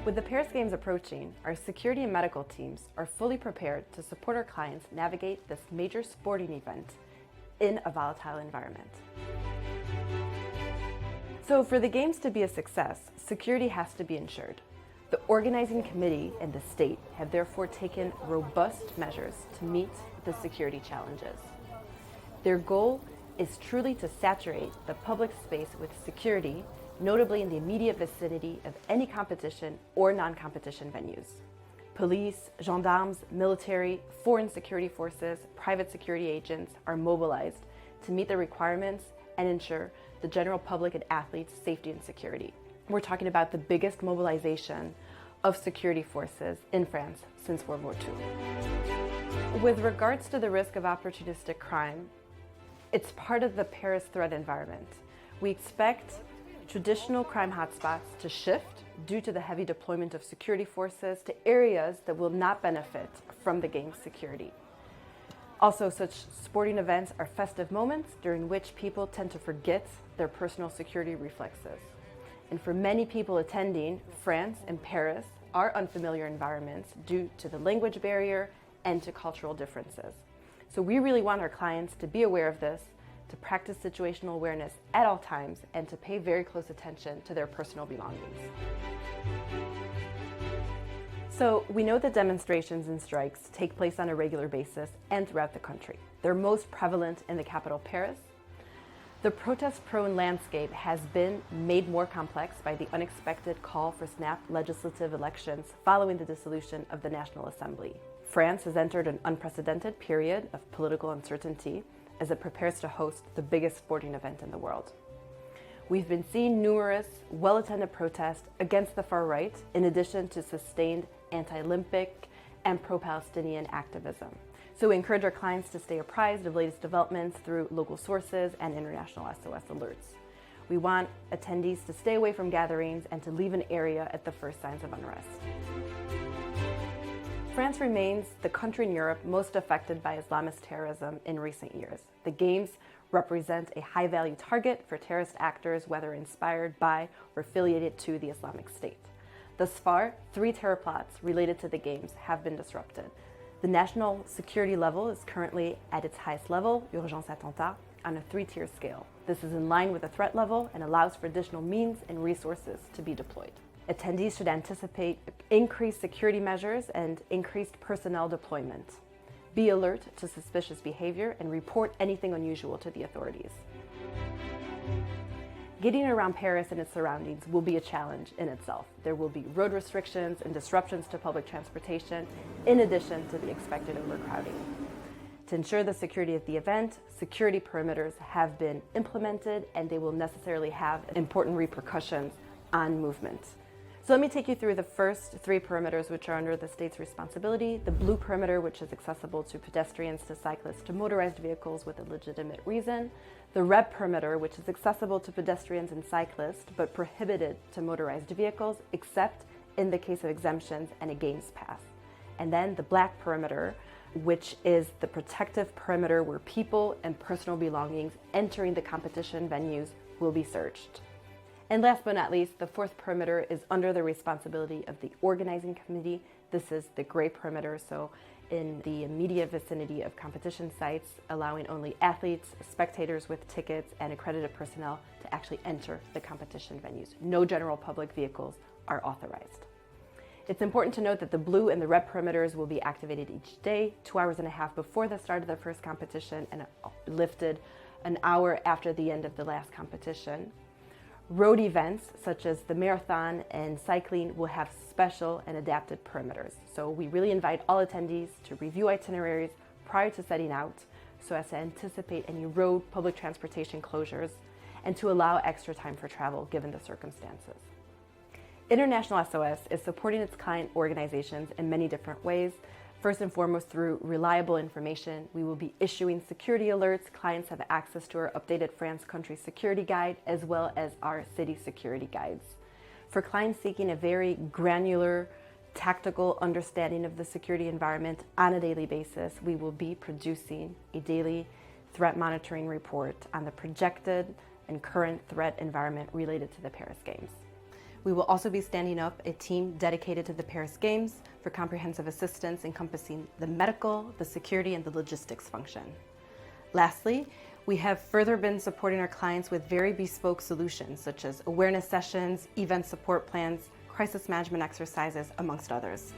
With the Paris Games approaching, our security and medical teams are fully prepared to support our clients navigate this major sporting event in a volatile environment. So for the Games to be a success, security has to be ensured. The organizing committee and the state have therefore taken robust measures to meet the security challenges. Their goal is truly to saturate the public space with security, notably in the immediate vicinity of any competition or non-competition venues. Police, gendarmes, military, foreign security forces, private security agents are mobilized to meet the requirements and ensure the general public and athletes' safety and security. We're talking about the biggest mobilization of security forces in France since World War II. With regards to the risk of opportunistic crime, it's part of the Paris threat environment. We expect traditional crime hotspots to shift due to the heavy deployment of security forces to areas that will not benefit from the Games security. Also, such sporting events are festive moments during which people tend to forget their personal security reflexes. And for many people attending, France and Paris are unfamiliar environments due to the language barrier and to cultural differences. So we really want our clients to be aware of this, to practice situational awareness at all times, and to pay very close attention to their personal belongings. So we know that demonstrations and strikes take place on a regular basis and throughout the country. They're most prevalent in the capital, Paris. The protest-prone landscape has been made more complex by the unexpected call for snap legislative elections following the dissolution of the National Assembly. France has entered an unprecedented period of political uncertainty as it prepares to host the biggest sporting event in the world. We've been seeing numerous well-attended protests against the far right, in addition to sustained anti-Olympic and pro-Palestinian activism. So we encourage our clients to stay apprised of latest developments through local sources and international SOS alerts. We want attendees to stay away from gatherings and to leave an area at the first signs of unrest. France remains the country in Europe most affected by Islamist terrorism in recent years. The Games represent a high-value target for terrorist actors, whether inspired by or affiliated to the Islamic State. Thus far, 3 terror plots related to the Games have been disrupted. The national security level is currently at its highest level, urgence attentat, on a 3-tier scale. This is in line with the threat level and allows for additional means and resources to be deployed. Attendees should anticipate increased security measures and increased personnel deployment. Be alert to suspicious behavior and report anything unusual to the authorities. Getting around Paris and its surroundings will be a challenge in itself. There will be road restrictions and disruptions to public transportation, in addition to the expected overcrowding. To ensure the security of the event, security perimeters have been implemented and they will necessarily have important repercussions on movement. So let me take you through the first 3 perimeters which are under the state's responsibility. The blue perimeter, which is accessible to pedestrians, to cyclists, to motorized vehicles with a legitimate reason. The red perimeter, which is accessible to pedestrians and cyclists, but prohibited to motorized vehicles, except in the case of exemptions and a Games pass. And then the black perimeter, which is the protective perimeter where people and personal belongings entering the competition venues will be searched. And last but not least, the 4th perimeter is under the responsibility of the organizing committee. This is the gray perimeter, so in the immediate vicinity of competition sites, allowing only athletes, spectators with tickets, and accredited personnel to actually enter the competition venues. No general public vehicles are authorized. It's important to note that the blue and the red perimeters will be activated each day, 2 hours and a half before the start of the first competition and lifted an hour after the end of the last competition. Road events, such as the marathon and cycling, will have special and adapted perimeters. So we really invite all attendees to review itineraries prior to setting out so as to anticipate any road public transportation closures and to allow extra time for travel given the circumstances. International SOS is supporting its client organizations in many different ways. First and foremost, through reliable information, we will be issuing security alerts. Clients have access to our updated France Country Security Guide, as well as our city security guides. For clients seeking a very granular, tactical understanding of the security environment on a daily basis, we will be producing a daily threat monitoring report on the projected and current threat environment related to the Paris Games. We will also be standing up a team dedicated to the Paris Games for comprehensive assistance encompassing the medical, the security, and the logistics function. Lastly, we have further been supporting our clients with very bespoke solutions such as awareness sessions, event support plans, crisis management exercises, amongst others.